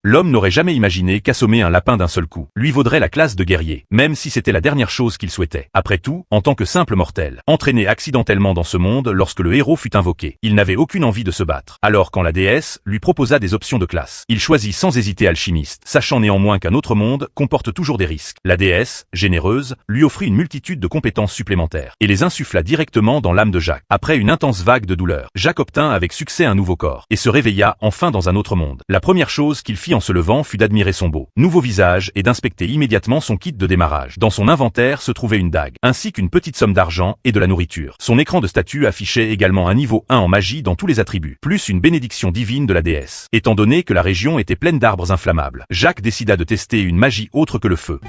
L'homme n'aurait jamais imaginé qu'assommer un lapin d'un seul coup lui vaudrait la classe de guerrier, même si c'était la dernière chose qu'il souhaitait. Après tout, en tant que simple mortel, entraîné accidentellement dans ce monde lorsque le héros fut invoqué, il n'avait aucune envie de se battre. Alors quand la déesse lui proposa des options de classe, il choisit sans hésiter alchimiste, sachant néanmoins qu'un autre monde comporte toujours des risques. La déesse, généreuse, lui offrit une multitude de compétences supplémentaires et les insuffla directement dans l'âme de Jacques. Après une intense vague de douleur, Jacques obtint avec succès un nouveau corps et se réveilla enfin dans un autre monde. La première chose qu'il fit en se levant fut d'admirer son beau nouveau visage et d'inspecter immédiatement son kit de démarrage. Dans son inventaire se trouvait une dague, ainsi qu'une petite somme d'argent et de la nourriture. Son écran de statut affichait également un niveau 1 en magie dans tous les attributs, plus une bénédiction divine de la déesse. Étant donné que la région était pleine d'arbres inflammables, Jacques décida de tester une magie autre que le feu.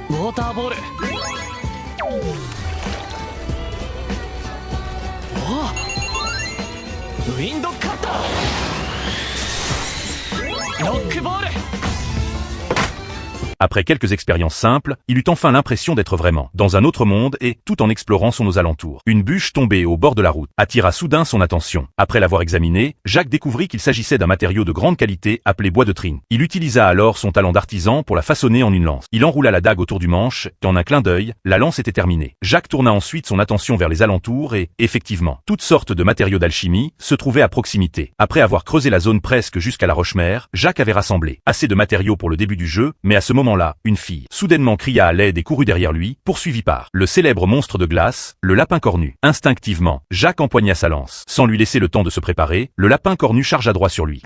Après quelques expériences simples, il eut enfin l'impression d'être vraiment dans un autre monde et, tout en explorant son aux alentours, une bûche tombée au bord de la route attira soudain son attention. Après l'avoir examinée, Jacques découvrit qu'il s'agissait d'un matériau de grande qualité appelé bois de trine. Il utilisa alors son talent d'artisan pour la façonner en une lance. Il enroula la dague autour du manche et en un clin d'œil, la lance était terminée. Jacques tourna ensuite son attention vers les alentours et, effectivement, toutes sortes de matériaux d'alchimie se trouvaient à proximité. Après avoir creusé la zone presque jusqu'à la roche-mère, Jacques avait rassemblé assez de matériaux pour le début du jeu, mais à ce moment-là, une fille soudainement cria à l'aide et courut derrière lui, poursuivi par le célèbre monstre de glace, le lapin cornu. Instinctivement, Jacques empoigna sa lance. Sans lui laisser le temps de se préparer, le lapin cornu chargea droit sur lui.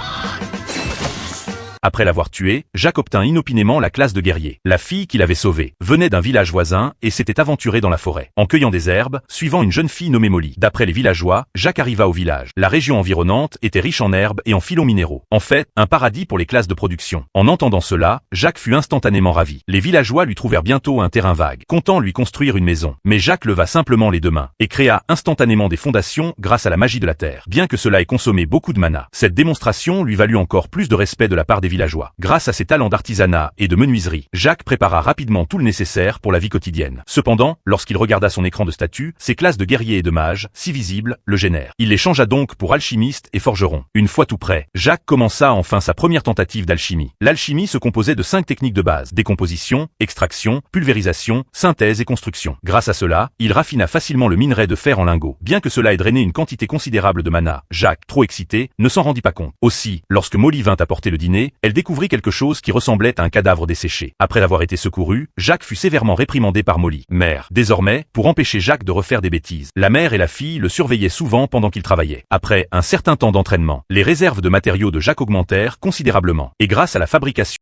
Après l'avoir tué, Jacques obtint inopinément la classe de guerrier. La fille qu'il avait sauvée venait d'un village voisin et s'était aventurée dans la forêt, en cueillant des herbes, suivant une jeune fille nommée Molly. D'après les villageois, Jacques arriva au village. La région environnante était riche en herbes et en filons minéraux. En fait, un paradis pour les classes de production. En entendant cela, Jacques fut instantanément ravi. Les villageois lui trouvèrent bientôt un terrain vague, comptant lui construire une maison. Mais Jacques leva simplement les deux mains et créa instantanément des fondations grâce à la magie de la terre. Bien que cela ait consommé beaucoup de mana, cette démonstration lui valut encore plus de respect de la part des villageois. Grâce à ses talents d'artisanat et de menuiserie, Jacques prépara rapidement tout le nécessaire pour la vie quotidienne. Cependant, lorsqu'il regarda son écran de statut, ses classes de guerrier et de mage, si visibles, le gênèrent. Il les changea donc pour alchimiste et forgeron. Une fois tout prêt, Jacques commença enfin sa première tentative d'alchimie. L'alchimie se composait de 5 techniques de base: décomposition, extraction, pulvérisation, synthèse et construction. Grâce à cela, il raffina facilement le minerai de fer en lingots. Bien que cela ait drainé une quantité considérable de mana, Jacques, trop excité, ne s'en rendit pas compte. Aussi, lorsque Molly vint apporter le dîner, elle découvrit quelque chose qui ressemblait à un cadavre desséché. Après avoir été secouru, Jacques fut sévèrement réprimandé par Molly, mère. Désormais, pour empêcher Jacques de refaire des bêtises, la mère et la fille le surveillaient souvent pendant qu'il travaillait. Après un certain temps d'entraînement, les réserves de matériaux de Jacques augmentèrent considérablement, et grâce à la fabrication